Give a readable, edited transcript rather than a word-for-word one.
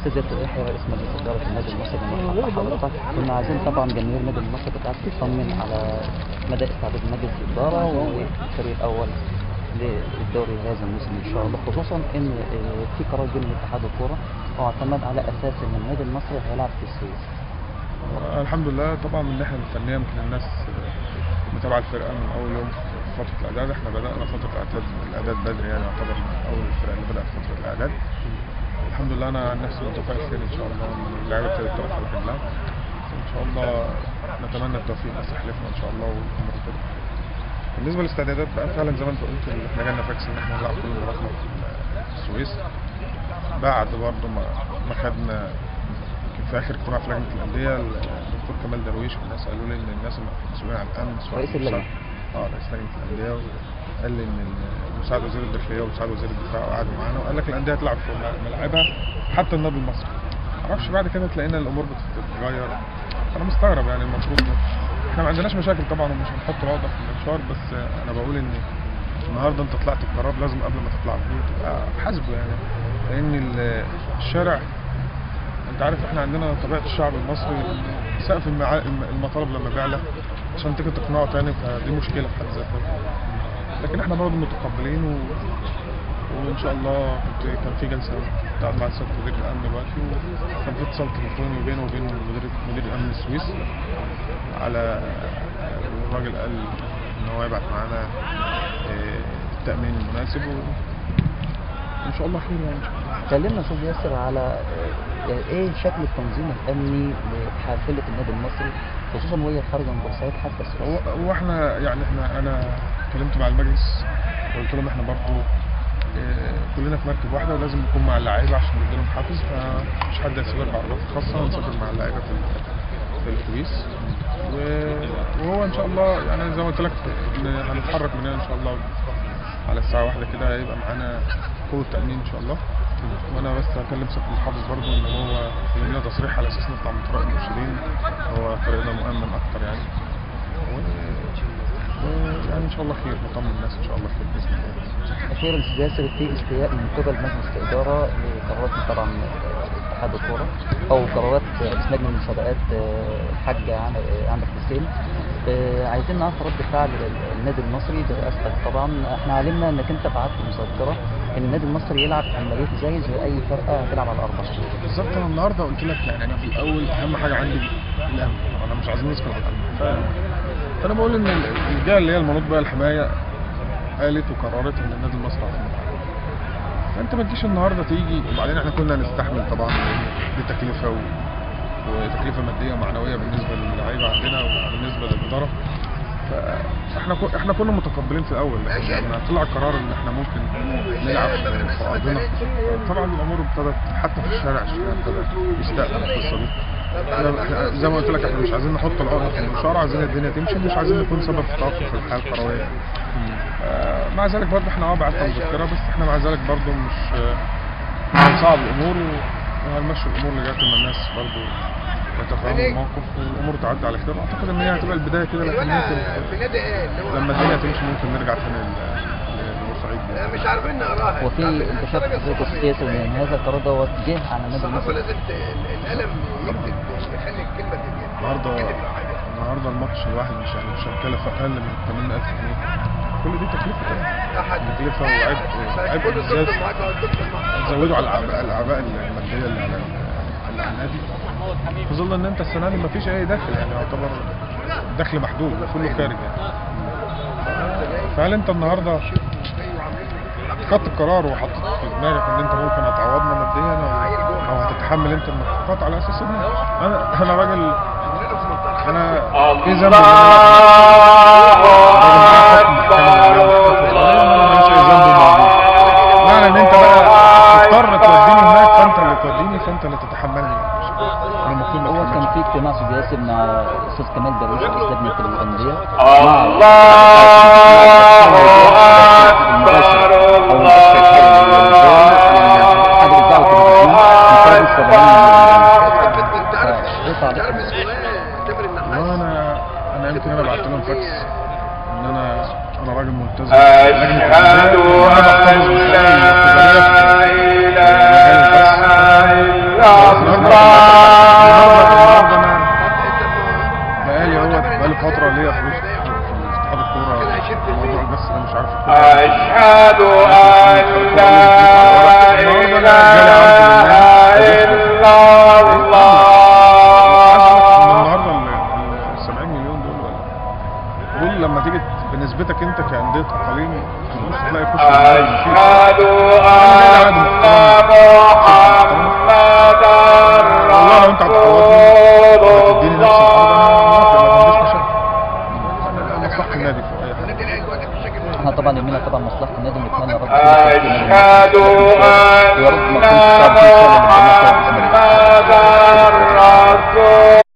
استاذ ياسر يحيى رئيس مجلس اداره النادي المصري، مرحبا بحضرتك. كنا عايزين طبعا جماهير النادي المصري بتاعك تطمن على مدى استعداد مجلس الاداره والفريق الاول للدوري هذا الموسم ان شاء الله، خصوصا ان في قرار جه من اتحاد الكوره واعتمد على اساس ان النادي المصري هيلعب في السويس. الحمد لله. طبعا من الناحيه الفنيه يمكن الناس متابعه الفرقه من اول يوم في فتره الاعداد. احنا بدانا فتره الاعداد بدري، يعني يعتبر من اول الفرق اللي بدات فتره الاعداد. الحمد لله انا عن نفسي متفائل خير ان شاء الله ان اللعيبه تقف على رجلها ان شاء الله. نتمنى التوفيق بس حلفنا ان شاء الله والامور كده. بالنسبه للاستعدادات بقى فعلا زي ما انت قلت احنا جالنا فاكس ان احنا نلعب كل مباراتنا في السويس بعد برضه ما خدنا في اخر اجتماع في لجنه الانديه الدكتور كمال درويش والناس قالوا لي ان الناس المسؤولين عن الامن رئيس اللجنه رئيس لجنه الانديه قال لي ان مساعد وزير الداخليه ومساعد وزير الدفاع قعدوا معانا وقال لك الانديه هتلعب في ملاعبها حتى النادي المصري. معرفش بعد كده تلاقينا الامور بتتغير. انا مستغرب يعني المفروض احنا ما عندناش مشاكل طبعا ومش هنحط العقده في المنشار، بس انا بقول ان النهارده انت طلعت بقرار لازم قبل ما تطلع بيه تبقى حاسبه، يعني لان الشارع انت عارف احنا عندنا طبيعه الشعب المصري سقف المطالب لما بيعلى عشان تيجي تقنعه تاني فدي مشكله في حد ذاتها. لكن احنا برضه متقبلين وان شاء الله كان في جلسه بتاعت مع سياده مدير الامن دلوقتي وكان في اتصال تليفوني بينه وبين مدير الامن السويس على الراجل قال ان هو يبعت معانا التامين المناسب وان شاء الله خير يعني ان شاء الله. كلمنا استاذ ياسر على ايه شكل التنظيم الامني لحافله النادي المصري خصوصا وهي خارجه من بورسعيد حتى السويس. هو احنا يعني انا اتكلمت مع المجلس وقلت لهم احنا برضه كلنا في مركب واحده ولازم نكون مع اللعيبه عشان نديلهم حافز، فمش حد هيسافر بعربيات خاصه ونسافر مع اللعيبه في الاتوبيس. وهو ان شاء الله يعني زي ما قلت لك هنتحرك من هنا ان شاء الله على الساعه 1 كده هيبقى معانا قوه تامين ان شاء الله. وانا بس هكلم سياده المحافظ برضه ان هو يدينا تصريح على اساس نطلع من طريق المرشدين، هو طريقنا مؤمن اكتر يعني. يعني ان شاء الله خير، نطمن الناس ان شاء الله خير باذن الله. اخيرا استاذ ياسر في استياء من قبل مجلس الاداره لقرارات طبعا اتحاد الكوره او قرارات رئيس لجنه المسابقات الحاج عامر حسين. عايزين نعرف رد فعل النادي المصري برئاستك. طبعا احنا علمنا انك انت بعت مذكره ان النادي المصري يلعب عمليه زي اي فرقه هتلعب على الاربعه. بالظبط. انا النهارده قلت لك يعني انا في الاول اهم حاجه عندي الامن، انا مش عايزين نسكت على الامن. فانا بقول ان الجهه اللي هي المنوط بها الحمايه قالت وقررت ان النادي المصري هيلعب. فانت ما تجيش النهارده تيجي وبعدين احنا كنا نستحمل طبعا دي تكلفه وتكلفه ماديه ومعنويه بالنسبه للعيبه عندنا وبالنسبه للاداره. فاحنا كنا متقبلين في الاول، لكن لما طلع قرار ان احنا ممكن نلعب في ارضنا طبعا الامور ابتدت حتى في الشارع ابتدى يستقبل القصه دي. زي ما قلت لك احنا مش عايزين نحط العقده في المنشار، عايزين الدنيا تمشي، مش عايزين نكون سبب في توقف الحياه الكرويه. مع ذلك برضه احنا بعتنا مذكره، بس احنا مع ذلك برضه مش هنصعب الامور وهنمشي الامور لغايه ما الناس برضه يتفهموا الموقف والامور تعدي على خير. اعتقد ان هي هتبقى البدايه كده، لكن ممكن لما الدنيا تمشي ممكن نرجع تاني لبورسعيد. مش عارفين نقراها. وفي انت شايف حضرتك السياسي ان هذا القرار دوت جه على النادي المصري؟ لازم القلم يكتب يخلي الكلمه تجي. النهارده الماتش الواحد مش هيكلف اقل من 80,000 جنيه. كل دي تكلفه طبعا، تكلفه وعبء بالذات تزودوا على الاعباء الماديه اللي على النادي، في ظل ان انت السنه دي مفيش اي دخل، يعني يعتبر دخل محدود كله خارج يعني. فهل انت النهارده خدت القرار وحطيت في دماغك ان انت ممكن هتعوضنا ماديا او هتتحمل انت المخططات على اساس ان انا راجل انا في ذنب معنى ان انت بقى تضطر توديني هناك فانت اللي توديني فانت اللي تتحملني. انا المفروض هو كان في اجتماع استاذ ياسر مع الاستاذ كمال درويش رئيس لجنه الانديه انا يمكن انا بعت لهم فاكس ان انا راجل ملتزم. أشهد أن لا إله إلا معطلين تبص تلاقي يخش ازاي مفيش. أشهد أن محمدا والله لو انت هتعوضني تديني نفس العرض انا موافق، ما عنديش مشاكل. مصلحة النادي فوق اي حاجة. احنا طبعا يهمنا طبعا مصلحه النادي، ونتمنى رب أشهد أن محمدا رسول